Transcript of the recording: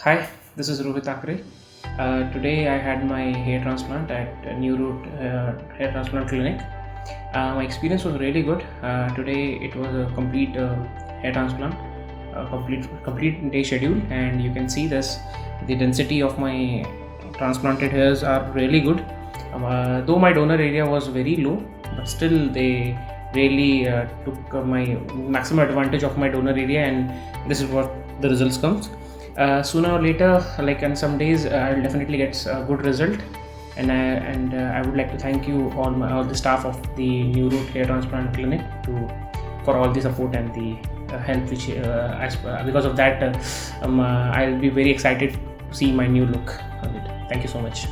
Hi, this is Rohit Akre. Today I had my hair transplant at New Route Hair Transplant Clinic. My experience was really good. Today it was a complete hair transplant, a complete day schedule, and you can see this. The density of my transplanted hairs are really good. Though my donor area was very low, but still they really took my maximum advantage of my donor area, and this is what the results comes. Sooner or later, like in some days, I'll definitely get a good result. And I would like to thank you all the staff of the New Route Hair Transplant Clinic for all the support and the help. Because of that, I'll be very excited to see my new look on it. Thank you so much.